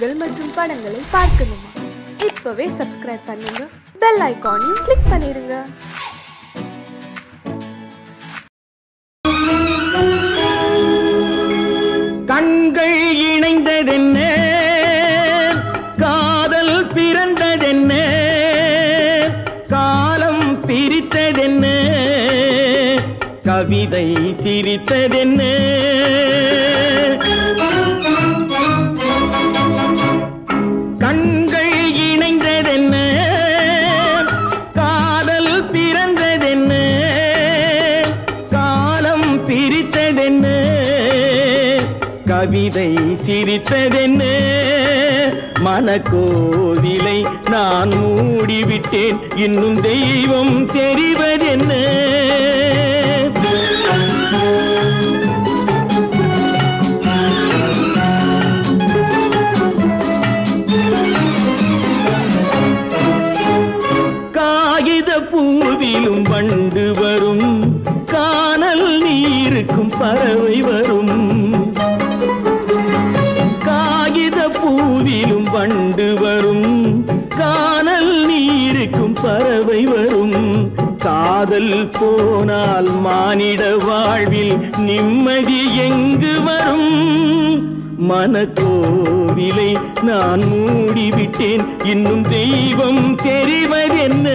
நிகழ்ச்சிகள் மற்றும் படங்களை பார்க்கணுமா? இப்பவே சப்ஸ்கிரைப் பண்ணுங்க, பெல் ஐகானையும் கிளிக் பண்ணிருங்க. கண்கள் இணைந்ததென்ன, காதல் பிறந்ததென்ன, காலம் பிரித்ததென்ன, கவிதை சிரித்ததென்ன. கண்கள் இணைந்ததென்ன, காதல் பிறந்ததென்ன, காலம் பிரித்ததென்ன, கவிதை சிரித்ததென்ன. மனக்கோவிலை நான் மூடிவிட்டேன், இன்னும் தெய்வம் தெரிவதென்ன. காகித பூவிலும் வண்டு வரும், கானல் நீருக்கும் பறவை வரும். காகித பூவிலும் வண்டு வரும், கானல் நீருக்கும் பறவை வரும். காதல் போனால் மானிட வாழ்வில் நிம்மதி எங்கு வரும்? மனக்கோவிலை நான் மூடிவிட்டேன், இன்னும் தெய்வம் தெரிவதென்ன.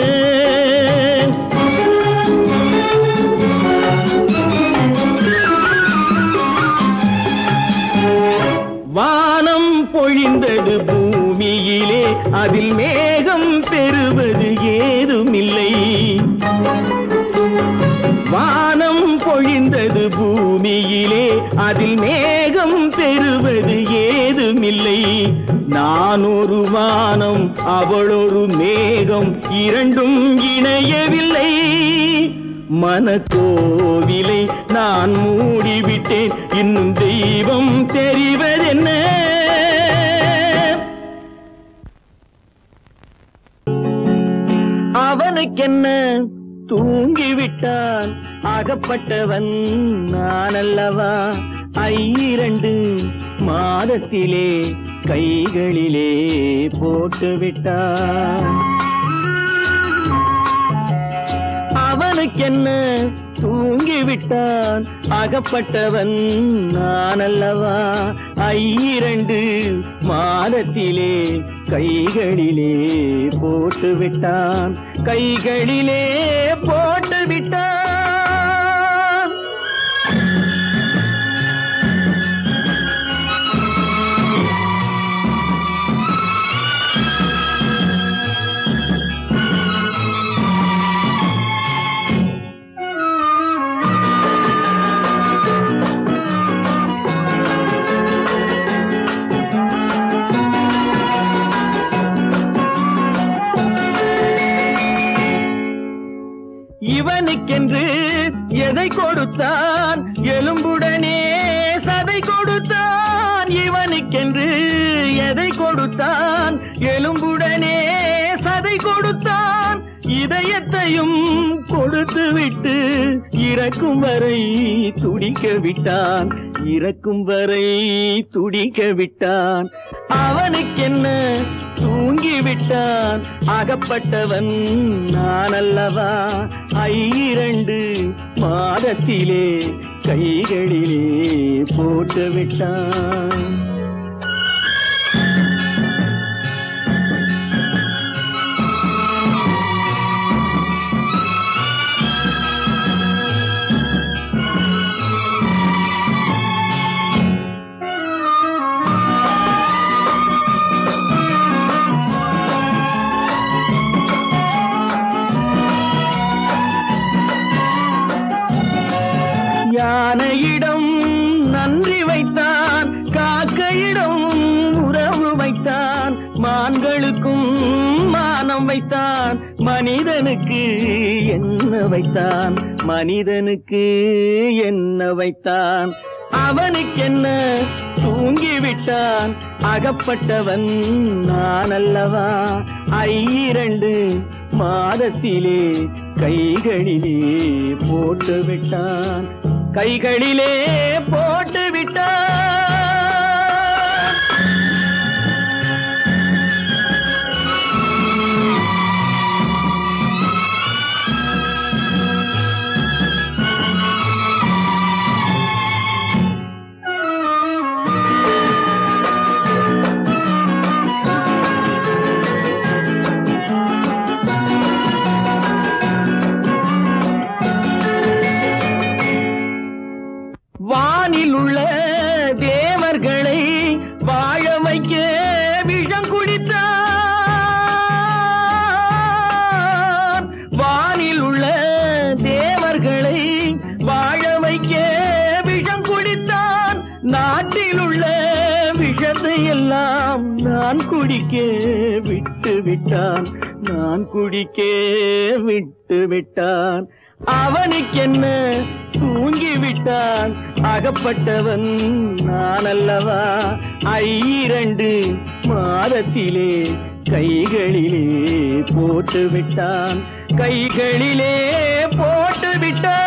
வானம் பொழிந்தது பூமியிலே, அதில் மேகம் பெறுவது ஏதுமில்லை. வானம் பொழிந்தது பூமியிலே, அதில் மேகம் பெறுவது ஏதுமில்லை. நான் ஒரு வானம், அவளொரு மேகம், இரண்டும் இணையவில்லை. மனக்கோவிலை நான் மூடிவிட்டேன், இன்னும் தெய்வம் தெரிவதென்ன. அவனுக்கென்ன, தூங்கிவிட்டான், அகப்பட்டவன் நான் அல்லவா. 2 மாதத்திலே கைகளிலே போட்டுவிட்டான். அவனுக்கென்ன, தூங்கிவிட்டான், அகப்பட்டவன் நான் அல்லவா. 2 மாதத்திலே கைகளிலே போட்டுவிட்டான், கைகளிலே போட்டுவிட்டான். இவனுக்கென்று எதை கொடுத்தான், எலும்புடனே சதை கொடுத்தான். இவனுக்கென்று எதை கொடுத்தான், எலும்புடனே சதை கொடுத்தான். இதயத்தையும் கொடுத்து விட்டு இறக்கும் வரை துடிக்க விட்டான், இறக்கும் வரை துடிக்க விட்டான். அவனுக்கென்ன, தூங்கிவிட்டான், அகப்பட்டவன் நான் அல்லவா. 2 மாதத்திலே கைகளிலே போட்டுவிட்டான். யானையிடம் நன்றி வைத்தான், காக்கையிடம் உறவு வைத்தான். மான்களுக்கும் மானம் வைத்தான், மனிதனுக்கு என்ன வைத்தான், மனிதனுக்கு என்ன வைத்தான். அவனுக்கென்ன, தூங்கிவிட்டான், அகப்பட்டவன் நான் அல்லவா. 2 மாதத்திலே கைகளிலே போட்டுவிட்டான், கைகளிலே போட்டுவிட்டான். வைக்க விஷம் குடித்தான். வானில் உள்ள தேவர்களை வாழ வைக்க விஷம் குடித்தான். நாட்டில் உள்ள விஷத்தை எல்லாம் நான் குடிக்க விட்டு விட்டான். நான் குடிக்க விட்டு விட்டான். அவனுக்கென்ன தூங்கிவிட்டான். அகப்பட்டவன் நான் அல்லவா. 2 மாதத்திலே கைகளிலே போட்டு விட்டான். கைகளிலே போட்டு விட்டான்.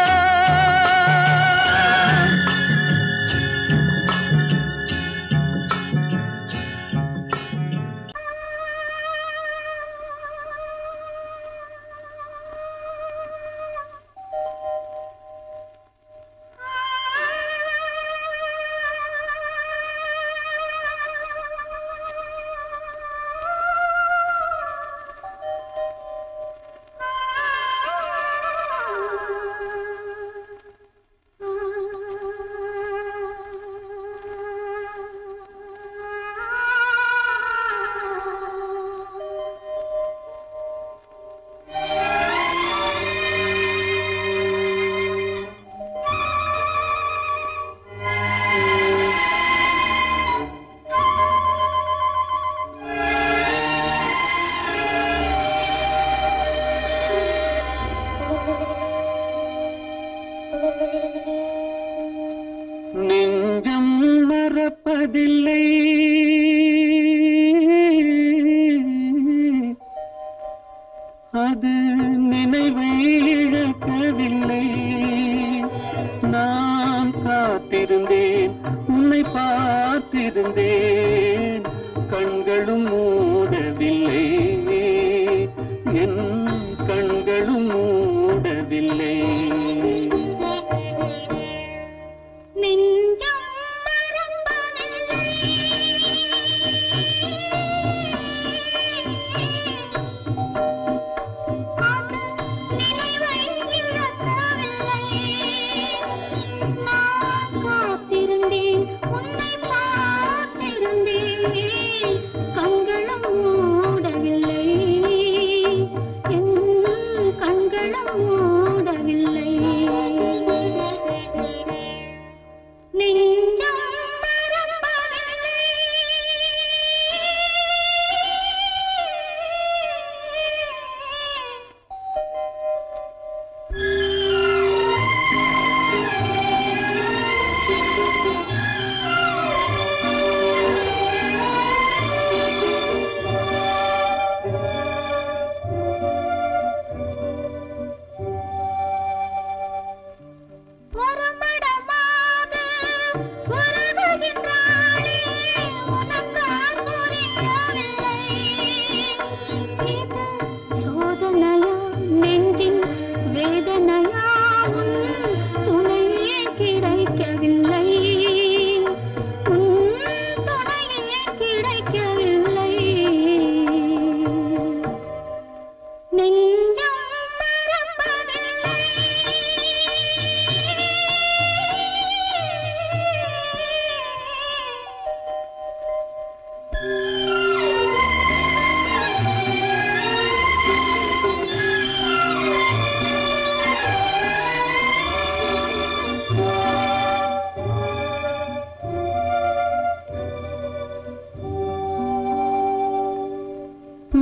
நெஞ்சம் மறப்பதில்லை, அது நினைவை இழக்கவில்லை. நான் காத்திருந்தேன், உன்னை பார்த்திருந்தேன், கண்களும் மூடவில்லை, என் கண்களும் மூடவில்லை.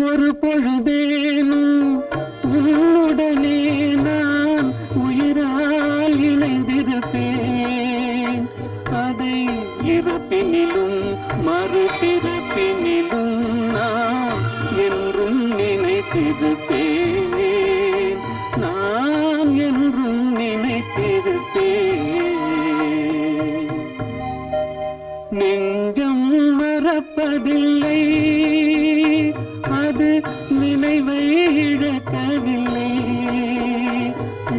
ஒரு பொழுதேனும் உன்னுடனே நான் உயிரால் இணைந்திருப்பேன். அதை இருப்பினிலும் மறுபிறப்பினிலும் நான் என்றும் நினைத்திருப்பேன். நான் என்றும் நினைத்திருப்பேன். நெஞ்சம் மறப்பதில்லை, அது நினைவை இழக்கவில்லை.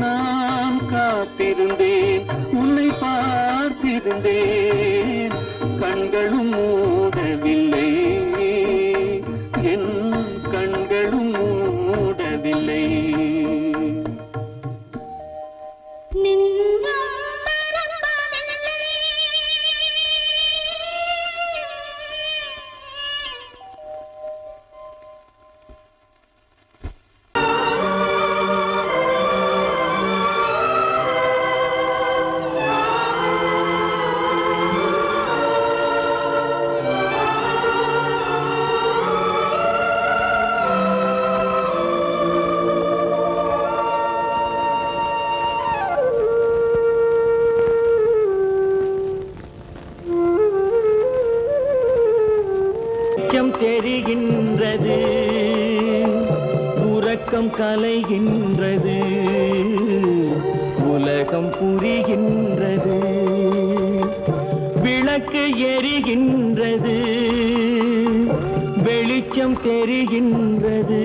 நான் காத்திருந்தேன், உன்னை பார்த்திருந்தேன், கண்களும் மூடவில்லை, என் கண்களும் மூடவில்லை. வெளிச்சம் தெரிகின்றது, உறக்கம் கலைகின்றது, உலகம் புரிகின்றது. விளக்கு எரிகின்றது, வெளிச்சம் தெரிகின்றது,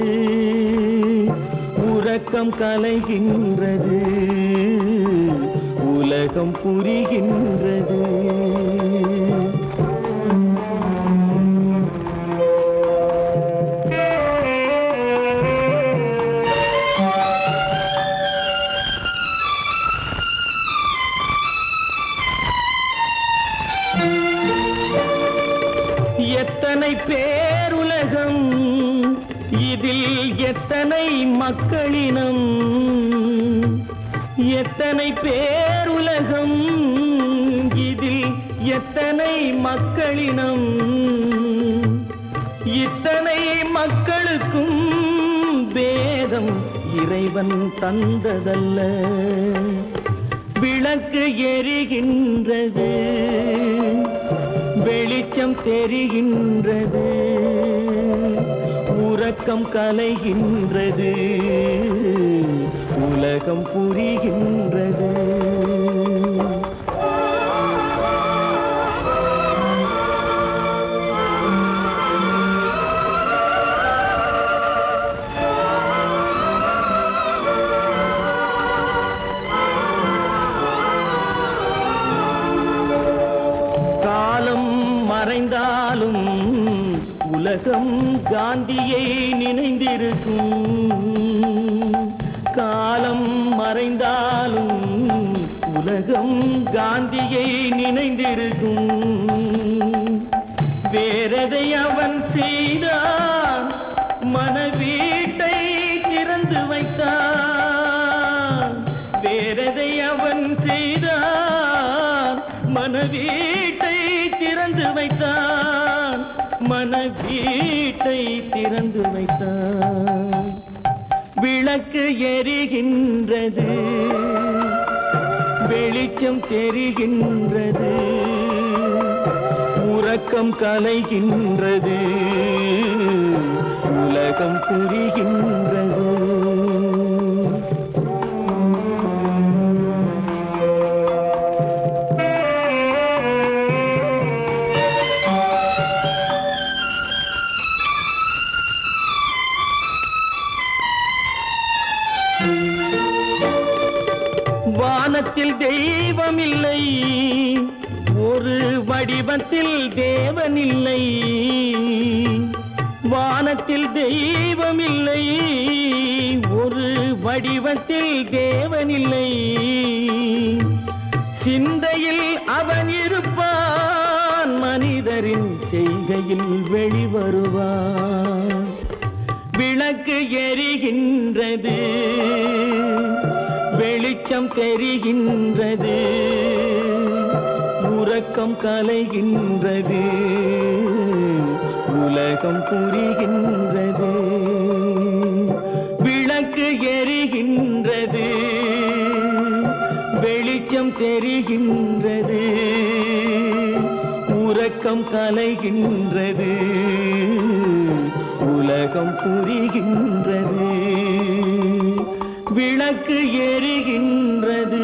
உறக்கம் கலைகின்றது, உலகம் புரிகின்றது. எத்தனை பேருலகம், இதில் எத்தனை மக்களினம், எத்தனை பேருலகம், இதில் எத்தனை மக்களினம், இத்தனை மக்களுக்கும் வேதம் இறைவன் தந்ததல்ல. விளக்கு எரிகின்றது, வெளிச்சம் தெரிகின்றது, உறக்கம் கலைகின்றது, உலகம் புரிகின்றது. காலம் மறைந்தாலும் உலகம் காந்தியை நினைந்திருக்கும். காலம் மறைந்தாலும் உலகம் காந்தியை நினைந்திருக்கும். வேறதை அவன் செய்தான், மனவீட்டை திறந்து வைத்தான். வேறதை அவன் செய்தான், மனவீட்டை திறந்து வைத்தான், மனவீட்டை திறந்து வைத்தான். விளக்கு எரிகின்றது, வெளிச்சம் தெரிகின்றது, உறக்கம் கலைகின்றது, உலகம் புரிகின்றது. வானத்தில் தெய்வமில்லை, ஒரு வடிவத்தில் தேவனில்லை. வானத்தில் தெய்வமில்லை, ஒரு வடிவத்தில் தேவனில்லை. சிந்தையில் அவன் இருப்பான், மனிதரின் செய்கையில் வெளிவருவான். விளக்கு எரிகின்றது, வெளிச்சம் தெரிகின்றது, உறக்கம் கலைகின்றது, உலகம் புரிகின்றது. விளக்கு எரிகின்றது, வெளிச்சம் தெரிகின்றது, உறக்கம் கலைகின்றது, உலகம் புரிகின்றது. விளக்கு எரிகின்றது.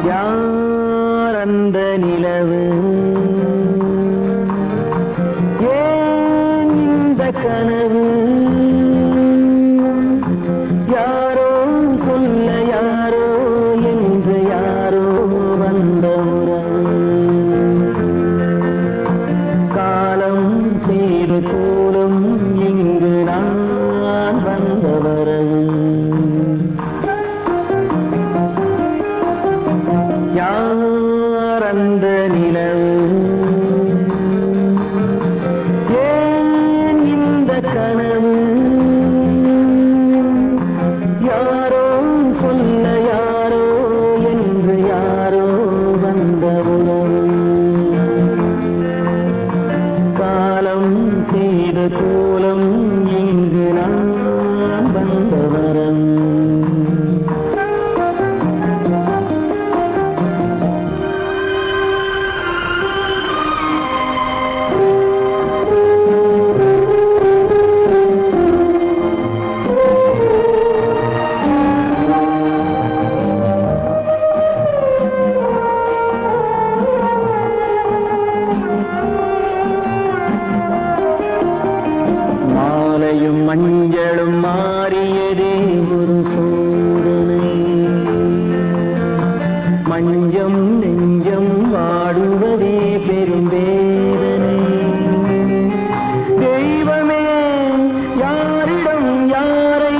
யார் அந்த நிலவு, யாரோ சொல்ல யாரோ என்று யாரோ வந்த உறவு காலம் செய்த கோலம் இங்கு நான் வந்த வரம் மஞ்சளும் மாறியதே ஒரு சோதனை மஞ்சம் நெஞ்சம் வாடுவதே பெரும் வேதனை தெய்வமே யாரிடம் யாரை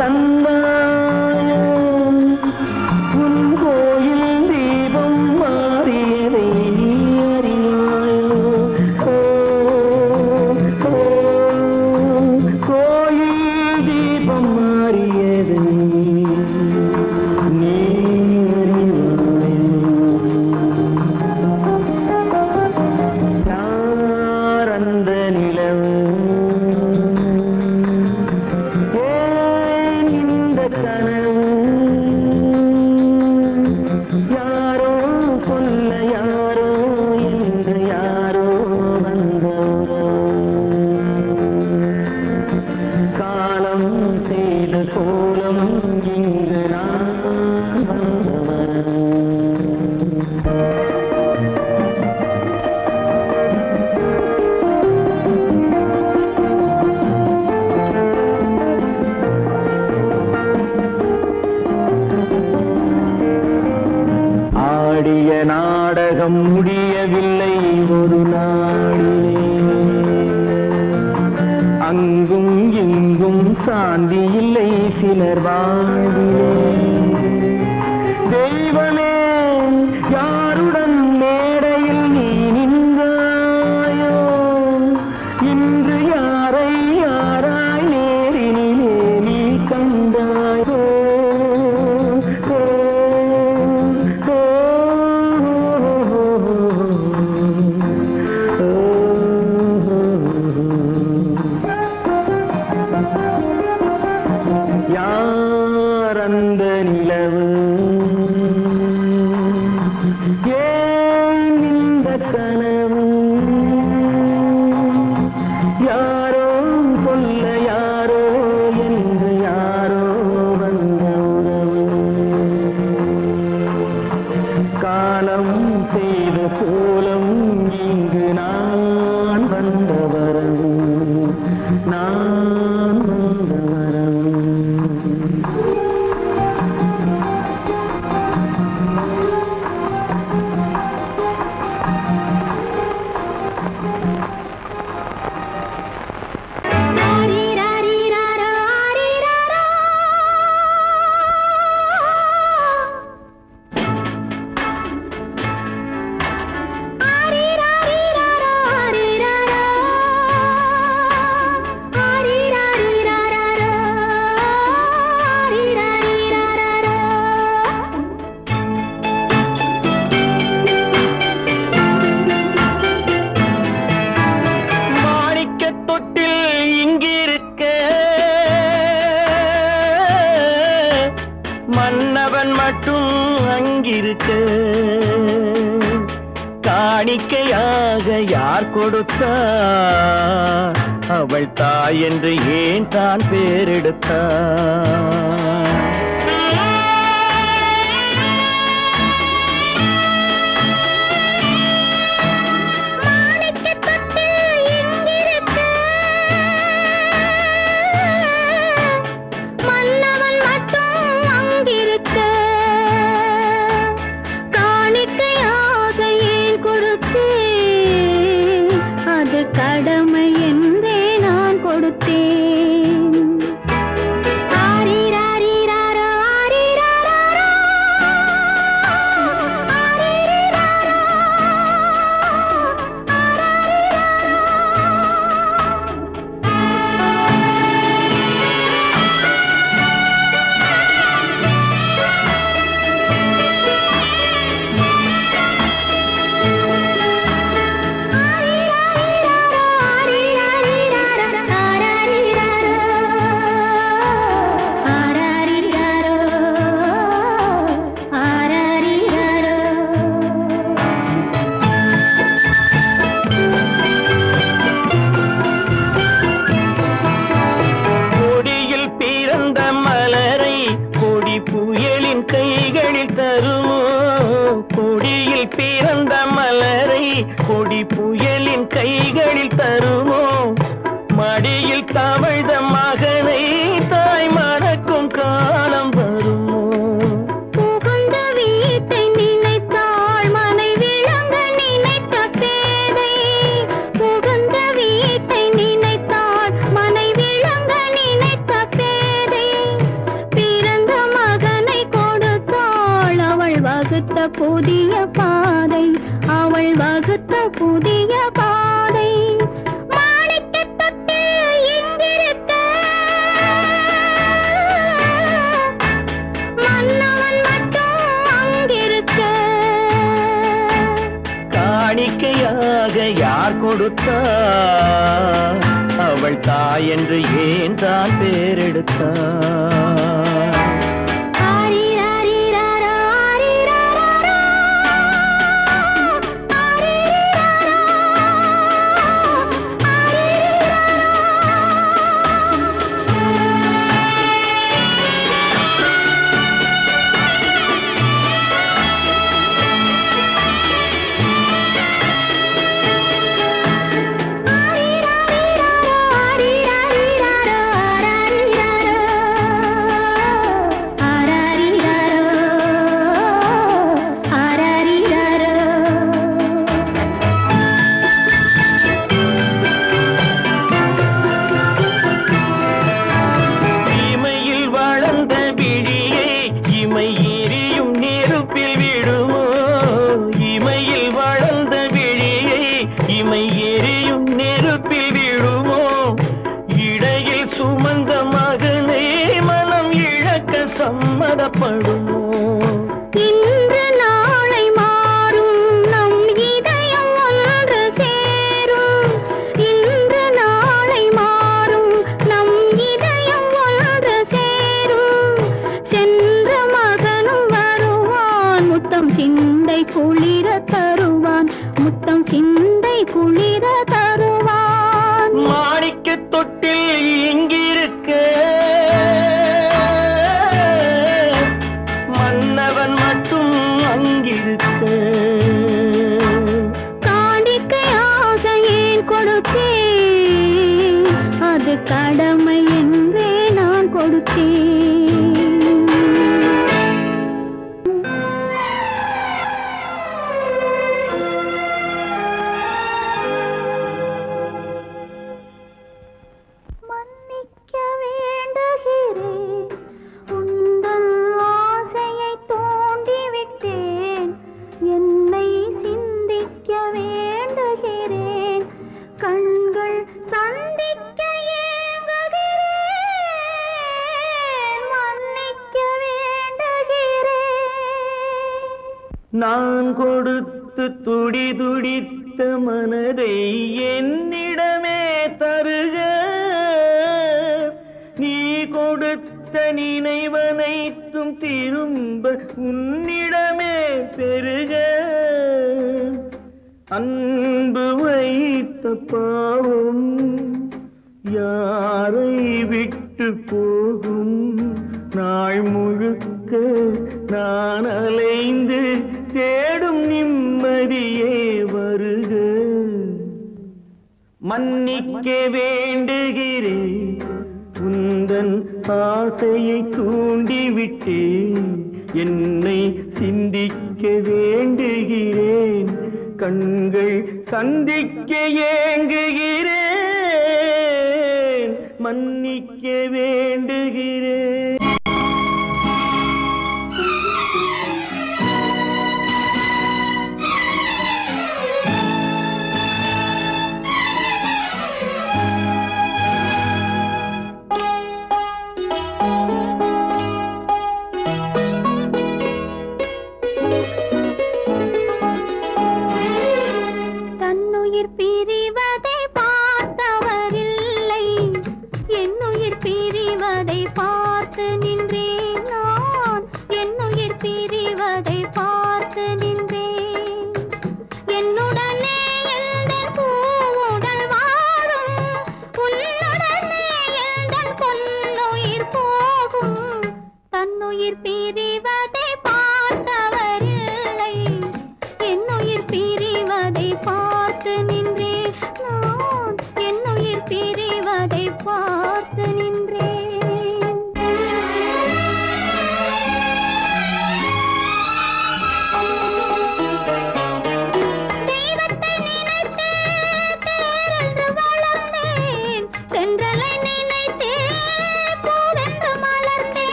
தந்தாயோ உன் கோயில் தீபம் மாறியதை நீ அறியாயோ நாடகம் முடியவில்லை ஒரு நாளிலே அங்கும் இங்கும் சாந்தி இல்லை சிலர் வாழ்விலே தெய்வமே யாருடன் மேடையில் நீ நின்றாயோ இன்று யாரை யாராய் நேரினிலே நீ கண்டாயோ யாரந்த நிலவு ஏன் இந்த கனவு யாரோ சொல்ல யாரோ என்று யாரோ வந்த உறவு காலம் செய்த கோலம் இங்கு நான் வந்த வரவு நான் வந்த வரவு மன்னவன் மட்டும் அங்கிருக்க காணிக்கையாக யார் கொடுத்தார் அவள் தாய் என்று ஏன் தான் பேரெடுத்தார் கடமை என்றே நான் கொடுத்தேன். புயலின் கைகளில் தருமோ கொடியில் பிறந்த மலரை கொடி புயலின் கைகளில் தருமோ மடியில் தவழ்ந்த மகனை தாய் மறக்கும் காலம் வருமோ புகுந்த வீட்டை நினைத்தாள் மனை விளங்க நினைத்த பேதை புகுந்த வீட்டை நினைத்தாள் மனை விளங்க நினைத்த பேதை பிறந்த மகனை கொடுத்தாள் அவள் வகுத்த புதிய பாதை அவள் வகுத்த புதிய பாதை காணிக்கையாக யார் கொடுத்தார் அவள் தாய் என்று ஏன் தான் பேரெடுத்தார் சம்மதப்படுமோ இன்று நாளை மாறும் நம் இதயம் ஒன்று சேரும் இன்று நாளை மாறும் நம் இதயம் ஒன்று சேரும் சென்ற மகனும் வருவான் முத்தம் சிந்தை குளிர தருவான் முத்தம் சிந்தை குளிர தருவான் மாணிக்க தொட்டில் இங்கிருக்க மன்னவன் மட்டும் அங்கிருக்க காணிக்கையாக ஏன் கொடுத்தேன் அது கடமை என்றே நான் கொடுத்தேன் மன்னிக்க வேண்டுகிறேன் உந்தன் ஆசையை தூண்டிவிட்டேன் என்னை சிந்திக்க வேண்டுகிறேன் கண்கள் சந்திக்க ஏங்குகிறேன் மன்னிக்க வேண்டுகிறேன் நான் கொடுத்து துடி துடித்த மனதை என்னிடமே தருக நீ கொடுத்த நினைவனைத்தும் திரும்ப உன்னிடமே பெருக அன்பு வைத்த பாவம் யாரை விட்டு போகும் நாள் முழுக்க நான் அலைந்து தேடும் நிம்மதியே வருக மன்னிக்க வேண்டுகிறேன் உந்தன் ஆசையை தூண்டிவிட்டேன் என்னை சிந்திக்க வேண்டுகிறேன் கண்கள் சந்திக்க ஏங்குகிறேன் மன்னிக்க வேண்டுகிறேன் தன்னுயிர் பிரிவதை பார்த்தவரில்லை என்னுயிர் பிரிவதை பார்த்து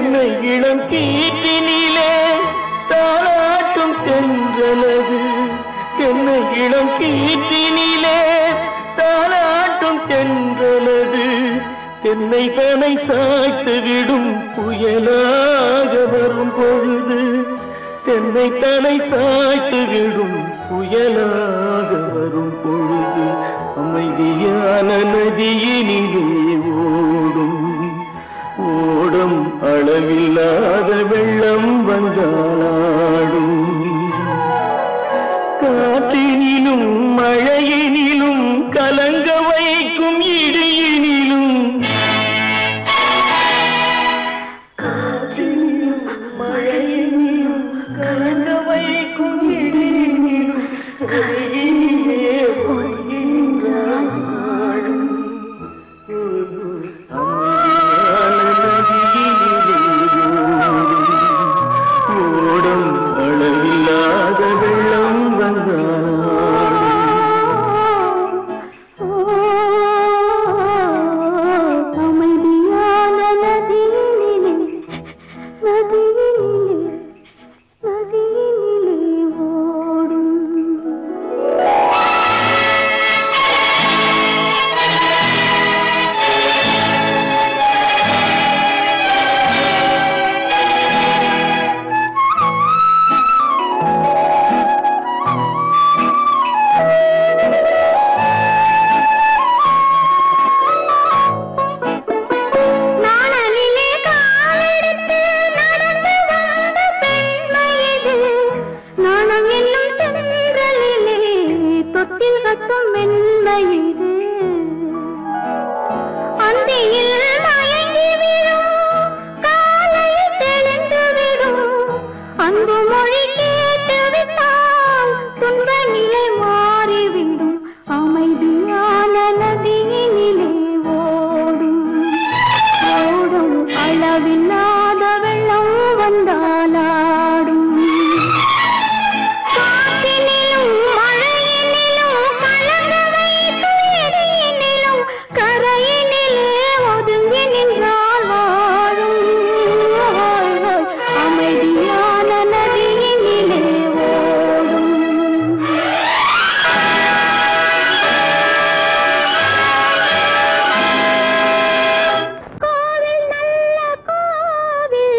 தென்னை இளம் கீற்றினிலே தாளாட்டும் தென்றலது தென்னை இளம் கீற்றினிலே தாளாட்டும் தென்றலது தென்னை தனை சாய்த்து விடும் புயலாக வரும் பொழுது தென்னை தனை சாய்த்து விடும் புயலாக வரும் பொழுது அமைதியான நதியினிலே ஓடும் ஓடும் அளவில்லாத வெள்ளம் வந்தாடும் காற்றினிலும் மழையினிலும் கலங்க வைக்கும் இடியினிலும் காற்றினிலும் மழையினிலும் கலங்க வைக்கும் இடியினிலும் கரையினிலே பொய்கின்றாள் நாடும் ஓடும் அளவில்லாத வெள்ளம் வந்தாடும் அமைதியான நதியினிலே ஓடும் நாணலிலே காலெடுத்து நடந்து வந்த பெண்மையிது நாணம் என்னும் தென்றலிலே தொட்டில் கட்டும் மென்மையிது அந்தியில் மயங்கி விடும் காலையில் தெளிந்து விடும் அன்பு மொழி கேட்டு விட்டால் துன்ப நிலை மாறிவிடும் அமைதியான நதியினிலே ஓடும் ஓடும் அளவில்லாத வெள்ளம் வந்தாலாடும் காற்றினிலும் மழையினிலும் கலங்க வைக்கும் இடியினிலும் கரையினிலே ஒதுங்கி நின்றால் வாழும் அமைதியான நதியினிலே ஓடும் கோவில் நல்ல கோவில்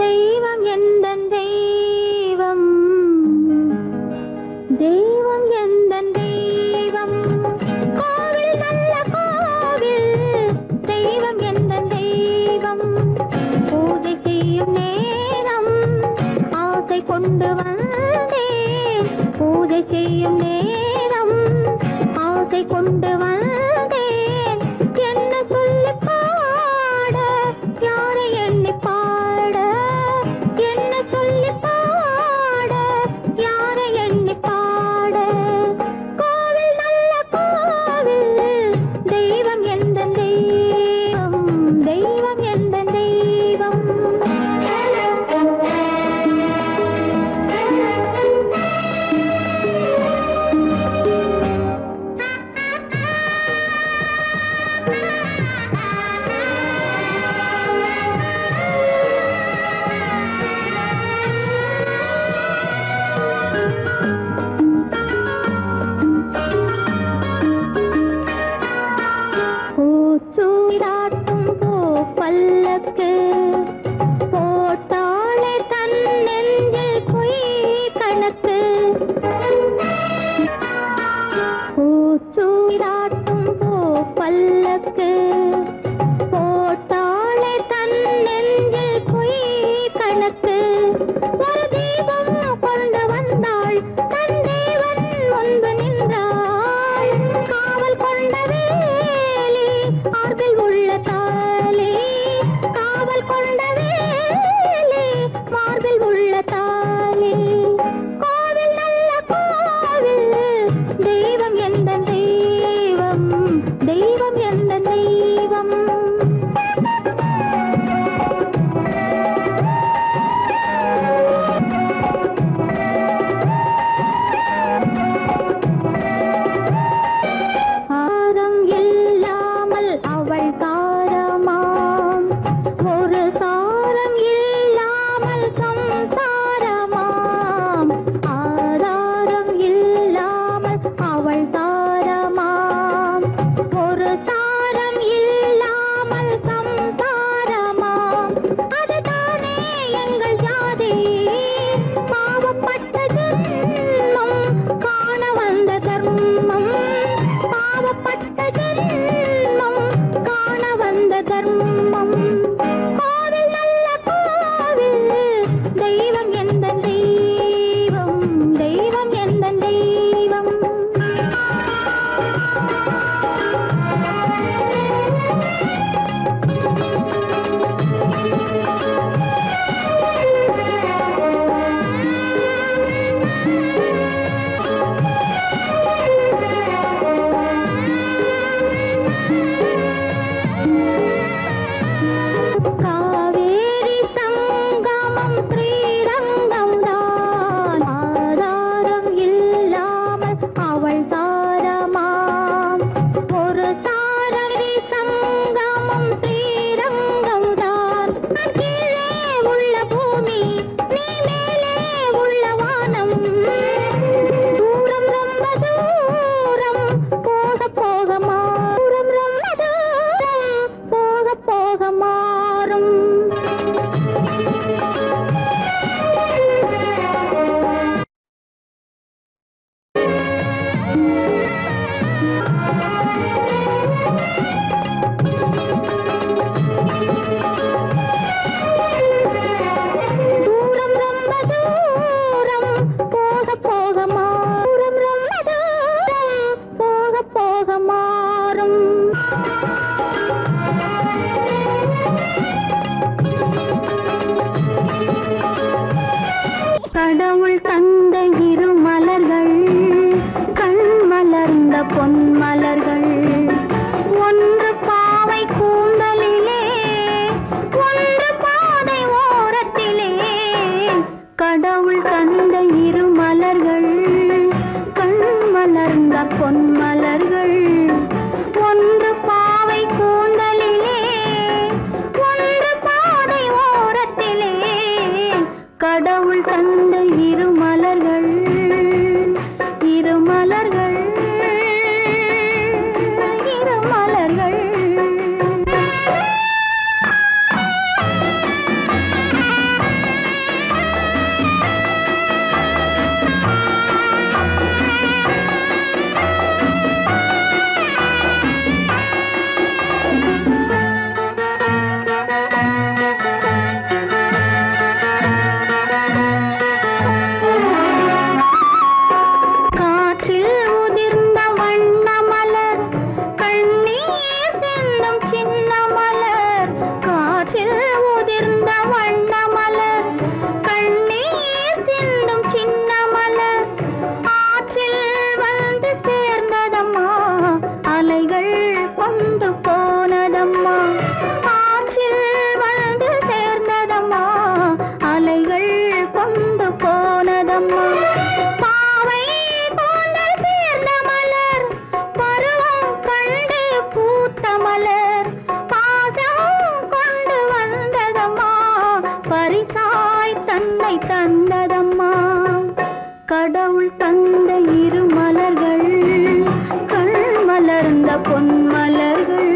தெய்வம் எந்தன் தெய்வம் தெய்வம் எந்தன் தெய்வம் கோவில் நல்ல கோவில் தெய்வம் எந்தன் தெய்வம் பூஜை செய்யும் நேரம் ஆசை கொண்டு வந்தேன் பூஜை செய்யும் நேரம் ஆசை கொண்டு வந்தேன் என்ன சொல்லி பாட யாரை எண்ணி பாட என்ன சொல்லி பாட யாரை எண்ணி பாட கோவில் நல்ல கோவில் தெய்வம் எந்த தெய்வம் தெய்வம் எந்த தெய்வம் பூச்சூடாட்டும் பூ பல்லக்கு போட்டாளே தன் நெஞ்சில் பொய் கணக்கு பூச்சூடாட்டும் பூ பல்லக்கு போட்டாளே தன் நெஞ்சில் பொய் கணக்கு ஒரு தீபம் கொண்டு வந்தாள் தன் தேவன் முன்பு நின்றாள் காவல் கொண்ட வேலி மார்பில் உள்ள தாலி காவல் கொண்ட வேலி மார்பில் உள்ள தாலி கோவில் நல்ல கோவில் தெய்வம் எந்த தெய்வம் தெய்வம் எந்த தெய்வம் ஆரம் இல்லாமல் அவள் தாரமாம் கடவுள் தந்த இரு மலர்கள் கண் மலர்ந்த பொன் மலர்கள் ஒன்று பாவை கூந்தலிலே ஒன்று பாதை ஓரத்திலே கடவுள் தந்த இரு மலர்கள் கண் மலர்ந்த பொன் மலர்கள் ஒன்று பாவை கூந்தலிலே ஒன்று பாதை ஓரத்திலே கடவுள் தந்த இரு மலர்கள் இரு மலர்கள் இரு மலர்கள் கடவுள் தந்த இரு மலர்கள் கண் மலர்ந்த பொன் மலர்கள்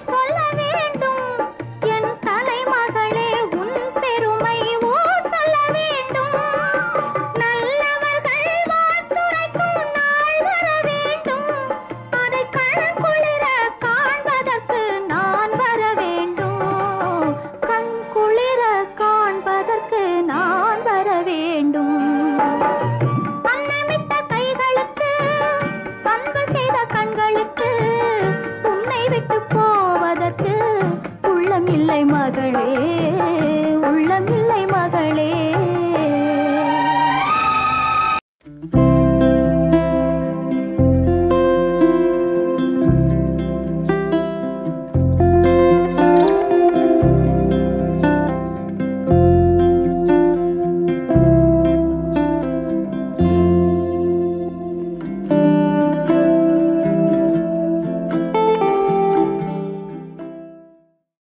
சொல்லவே மலை மகளே